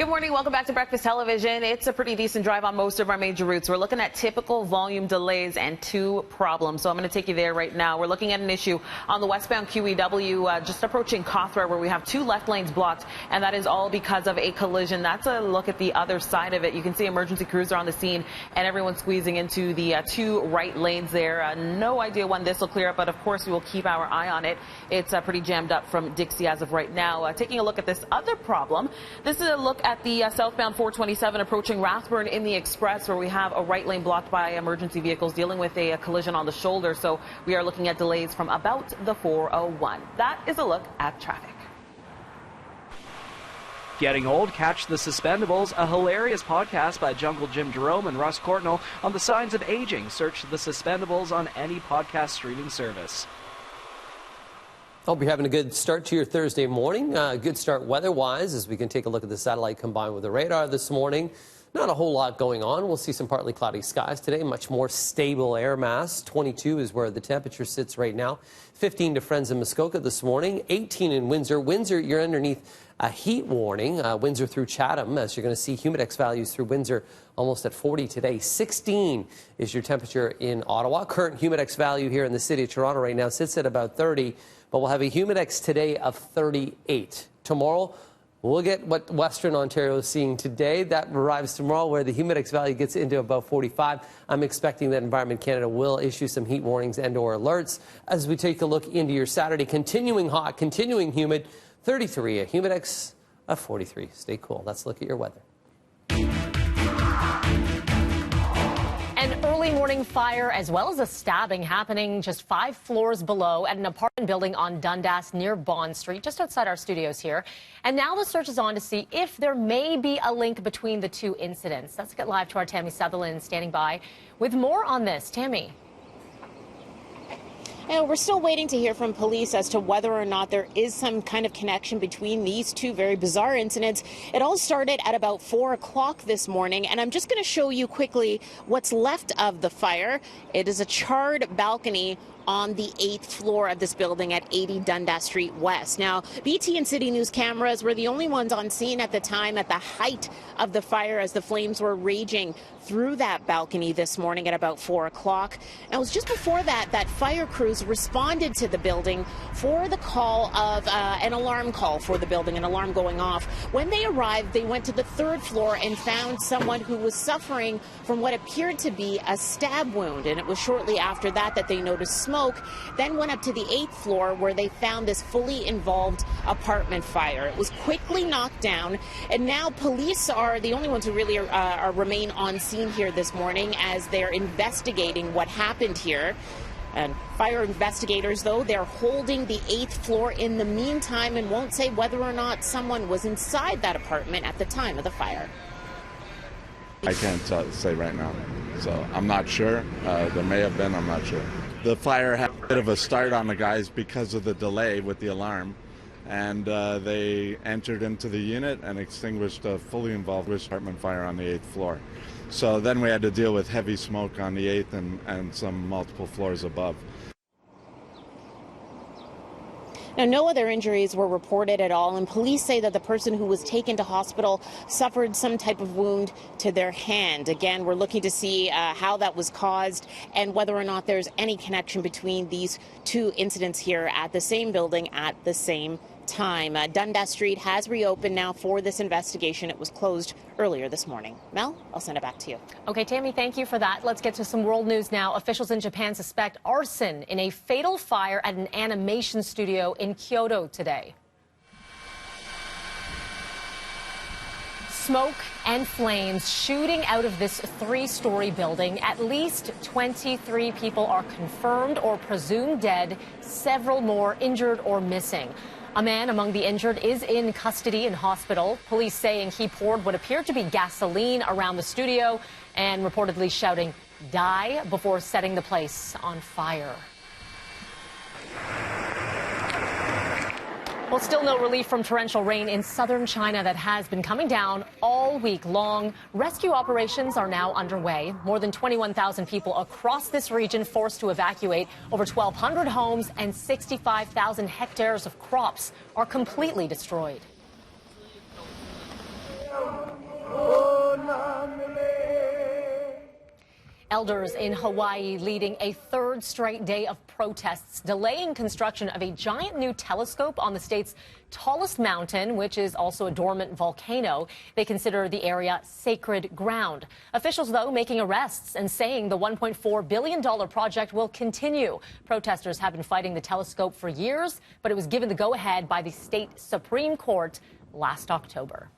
Good morning. Welcome back to Breakfast Television. It's a pretty decent drive on most of our major routes. We're looking at typical volume delays and two problems. So I'm going to take you there right now. We're looking at an issue on the westbound QEW just approaching Cawthra where we have two left lanes blocked, and that is all because of a collision. That's a look at the other side of it. You can see emergency crews are on the scene and everyone squeezing into the two right lanes there. No idea when this will clear up, but of course we will keep our eye on it. It's pretty jammed up from Dixie as of right now. Taking a look at this other problem. This is a look at the southbound 427 approaching Rathburn in the Express, where we have a right lane blocked by emergency vehicles dealing with a collision on the shoulder. So we are looking at delays from about the 401. That is a look at traffic. Getting old? Catch The Suspendables, a hilarious podcast by Jungle Jim Jerome and Russ Cortnell on the signs of aging. Search The Suspendables on any podcast streaming service. Hope you're having a good start to your Thursday morning. Good start weather-wise as we can take a look at the satellite combined with the radar this morning. Not a whole lot going on. We'll see some partly cloudy skies today. Much more stable air mass. 22 is where the temperature sits right now. 15 to Friends in Muskoka this morning. 18 in Windsor. Windsor, you're underneath a heat warning. Windsor through Chatham, as you're going to see humidex values through Windsor almost at 40 today. 16 is your temperature in Ottawa. Current humidex value here in the city of Toronto right now sits at about 30. But we'll have a humidex today of 38. Tomorrow, we'll get what Western Ontario is seeing today. That arrives tomorrow, where the humidex value gets into about 45. I'm expecting that Environment Canada will issue some heat warnings and/or alerts as we take a look into your Saturday. Continuing hot, continuing humid, 33, a humidex of 43. Stay cool. Let's look at your weather. An early morning fire as well as a stabbing happening just 5 floors below at an apartment building on Dundas near Bond Street, just outside our studios here. And now the search is on to see if there may be a link between the two incidents. Let's get live to our Tammy Sutherland standing by with more on this. Tammy. And we're still waiting to hear from police as to whether or not there is some kind of connection between these two very bizarre incidents. It all started at about 4 o'clock this morning, and I'm just going to show you quickly what's left of the fire. It is a charred balcony on the 8th floor of this building at 80 Dundas Street West. Now, BT and City News cameras were the only ones on scene at the time at the height of the fire as the flames were raging through that balcony this morning at about 4 o'clock. And it was just before that fire crews responded to the building for the call of an alarm call for the building, an alarm going off. When they arrived, they went to the 3rd floor and found someone who was suffering from what appeared to be a stab wound. And it was shortly after that that they noticed smoke, then went up to the 8th floor where they found this fully involved apartment fire. It was quickly knocked down, and now police are the only ones who really remain on scene here this morning as they're investigating what happened here. And fire investigators, though, they're holding the 8th floor in the meantime and won't say whether or not someone was inside that apartment at the time of the fire. I can't say right now, so I'm not sure. There may have been, I'm not sure. The fire had a bit of a start on the guys because of the delay with the alarm, and they entered into the unit and extinguished a fully involved apartment fire on the 8th floor. So then we had to deal with heavy smoke on the 8th and some multiple floors above. Now, no other injuries were reported at all, and police say that the person who was taken to hospital suffered some type of wound to their hand. Again, we're looking to see how that was caused and whether or not there's any connection between these two incidents here at the same building at the same time. Dundas Street has reopened now for this investigation. It was closed earlier this morning. Mel, I'll send it back to you. Okay, Tammy, thank you for that. Let's get to some world news now. Officials in Japan suspect arson in a fatal fire at an animation studio in Kyoto today. Smoke and flames shooting out of this 3-story building. At least 23 people are confirmed or presumed dead, several more injured or missing. A man among the injured is in custody in hospital. Police saying he poured what appeared to be gasoline around the studio and reportedly shouting, "Die," before setting the place on fire. Well, still no relief from torrential rain in southern China that has been coming down all week long. Rescue operations are now underway. More than 21,000 people across this region forced to evacuate. Over 1,200 homes and 65,000 hectares of crops are completely destroyed. Elders in Hawaii leading a third straight day of protests, delaying construction of a giant new telescope on the state's tallest mountain, which is also a dormant volcano. They consider the area sacred ground. Officials, though, making arrests and saying the $1.4 billion project will continue. Protesters have been fighting the telescope for years, but it was given the go-ahead by the state Supreme Court last October.